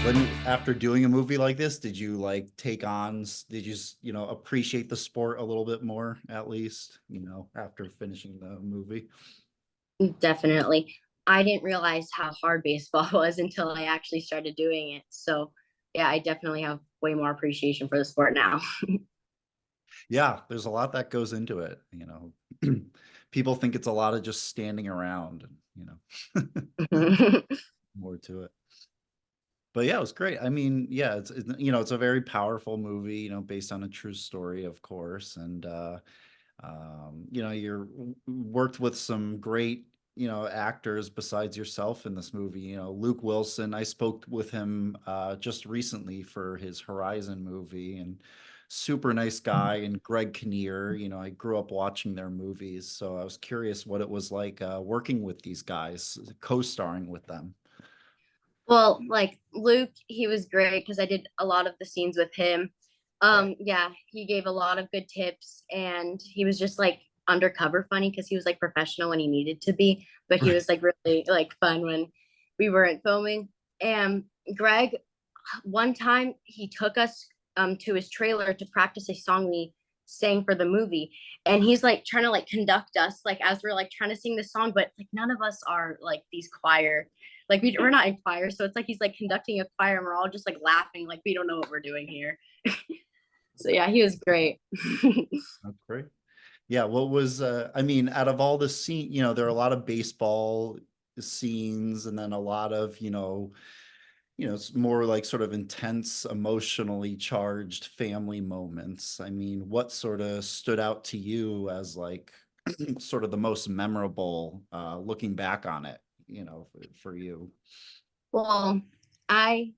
After doing a movie like this, did you like take on, did you, appreciate the sport a little bit more, at least, after finishing the movie? Definitely. I didn't realize how hard baseball was until I actually started doing it. So, yeah, I definitely have way more appreciation for the sport now. Yeah, there's a lot that goes into it, People think it's a lot of just standing around, more to it. But yeah, it was great. I mean, yeah, it's a very powerful movie, based on a true story, of course. And you're worked with some great, actors besides yourself in this movie. Luke Wilson, I spoke with him just recently for his Horizon movie, and super nice guy. And Greg Kinnear, I grew up watching their movies, so I was curious what it was like working with these guys, co-starring with them. Well, like Luke, he was great because I did a lot of the scenes with him. Right. Yeah, he gave a lot of good tips and he was just like undercover funny because he was like professional when he needed to be, but he was like really like fun when we weren't filming. And Greg, one time he took us to his trailer to practice a song we sang for the movie, and he's like trying to like conduct us like as we're like trying to sing the song, but like none of us are like these choir, like we're not in choir, so it's like he's like conducting a choir and we're all just like laughing like we don't know what we're doing here. So yeah, he was great. That's great. Yeah, what was I mean, out of all the scene, there are a lot of baseball scenes, and then a lot of, it's more like sort of intense, emotionally charged family moments. I mean, what sort of stood out to you as like sort of the most memorable looking back on it, for you? Well, I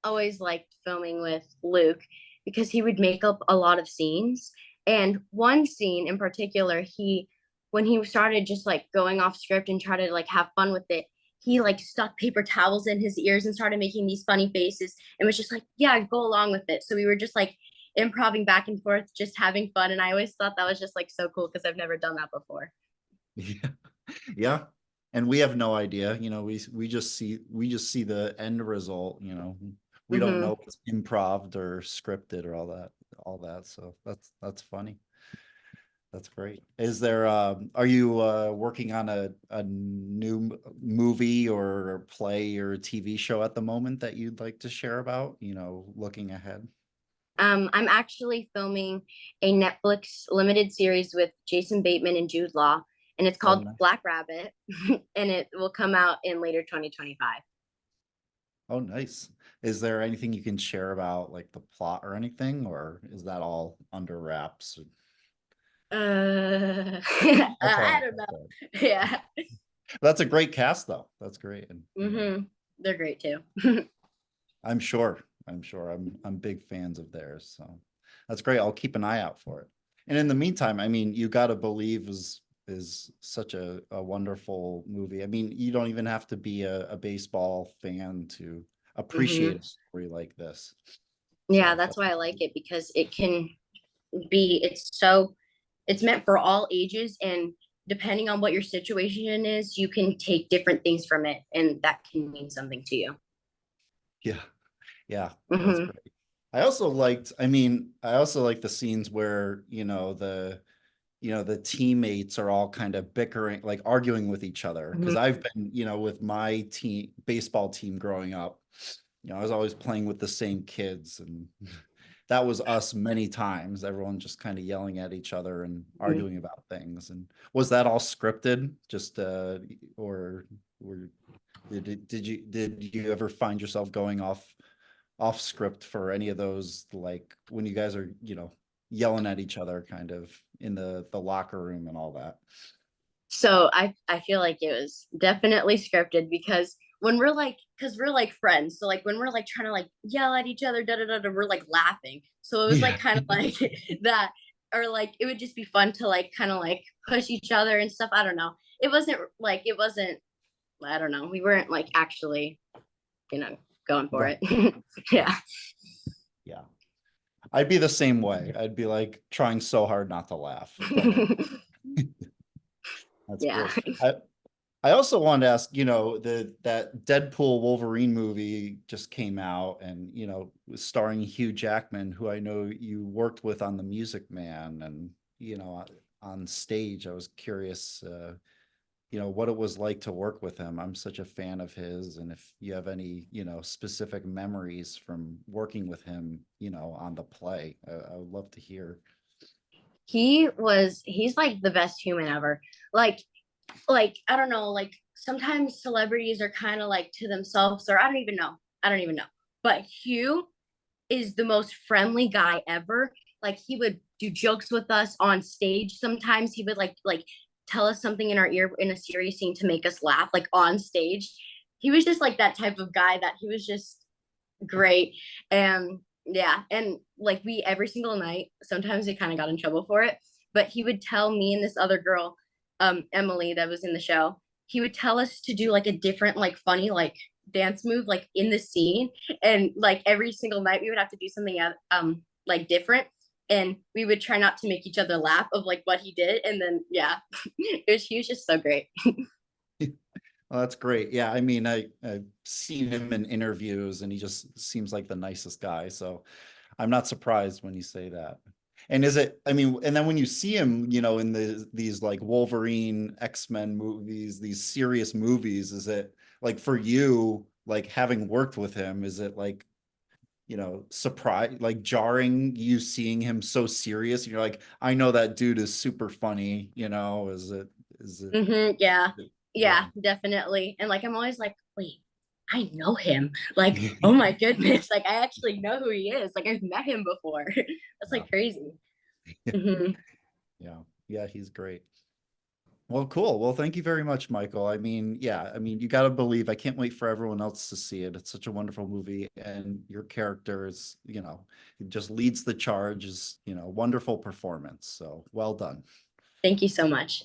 always liked filming with Luke because he would make up a lot of scenes. And one scene in particular, when he started just like going off script and try to like have fun with it, he like stuck paper towels in his ears and started making these funny faces and was just like, yeah, go along with it. So we were just like improvising back and forth, just having fun. And I always thought that was just like so cool because I've never done that before. Yeah. Yeah. And we have no idea, we just see the end result, we don't know Mm-hmm. if it's improv or scripted or all that. So that's funny. That's great. Are you working on a new movie or play or TV show at the moment that you'd like to share about, looking ahead? I'm actually filming a Netflix limited series with Jason Bateman and Jude Law, and it's Oh, called nice. Black Rabbit, and it will come out in later 2025. Oh, nice. Is there anything you can share about like the plot or anything, or is that all under wraps? That's all I right. don't That's know. all right. Yeah. That's a great cast though. That's great. And They're great too. I'm sure. I'm big fans of theirs. So that's great. I'll keep an eye out for it. And in the meantime, I mean, You Gotta Believe is such a wonderful movie. I mean, you don't even have to be a baseball fan to appreciate Hmm. a story like this. Yeah, So that's why I like it because it can be, it's meant for all ages, and depending on what your situation is, you can take different things from it, and that can mean something to you. yeah, yeah, that's Hmm. great. I also like the scenes where, the teammates are all kind of bickering, like arguing with each other. Because Hmm. I've been, with my team, baseball team growing up, I was always playing with the same kids, and that was us many times. Everyone just kind of yelling at each other and arguing about things. And was that all scripted? Just or did you ever find yourself going off script for any of those, like when you guys are, yelling at each other kind of in the locker room and all that? So I feel like it was definitely scripted because when we're like, because we're like friends, so like when we're like trying to like yell at each other, da da da, da, we're like laughing. So it was Yeah. like kind of like that, or like it would just be fun to like kind of like push each other and stuff. I don't know. It wasn't. I don't know. We weren't like actually, you know, going for Right. it. Yeah. Yeah. I'd be the same way. I'd be like trying so hard not to laugh, but that's Yeah. great. I also wanted to ask, that Deadpool Wolverine movie just came out, and starring Hugh Jackman, who I know you worked with on The Music Man, and on stage. I was curious, what it was like to work with him. I'm such a fan of his, and if you have any, specific memories from working with him, on the play, I would love to hear. He's like the best human ever. Like I don't know, like sometimes celebrities are kind of like to themselves, or I don't even know. I don't even know. But Hugh is the most friendly guy ever. Like he would do jokes with us on stage. Sometimes he would like tell us something in our ear in a serious scene to make us laugh, like on stage. He was just like that type of guy that he was just great. And yeah, and like we every single night, sometimes we kind of got in trouble for it, but he would tell me and this other girl, Emily, that was in the show, he would tell us to do like a different, like funny, like dance move, like in the scene. And like every single night we would have to do something like different. And we would try not to make each other laugh of like what he did. And then yeah, he was just so great. Well, that's great. Yeah, I mean, I've seen him in interviews, and he just seems like the nicest guy. So I'm not surprised when you say that. And is it, I mean, and then when you see him, in these like Wolverine, X-Men movies, these serious movies, is it like for you, like having worked with him, is it like, surprise, like jarring you seeing him so serious? And you're like, I know that dude is super funny, is it, Yeah. yeah. Yeah, definitely. And like I'm always like, wait, I know him. Like, oh my goodness. Like I actually know who he is. Like I've met him before. That's Yeah. like crazy. Hmm. Yeah. Yeah, he's great. Well, cool. Well, thank you very much, Michael. I mean, yeah, I mean, you got to believe, I can't wait for everyone else to see it. It's such a wonderful movie, and your character is, it just leads the charge, is, wonderful performance. So well done. Thank you so much.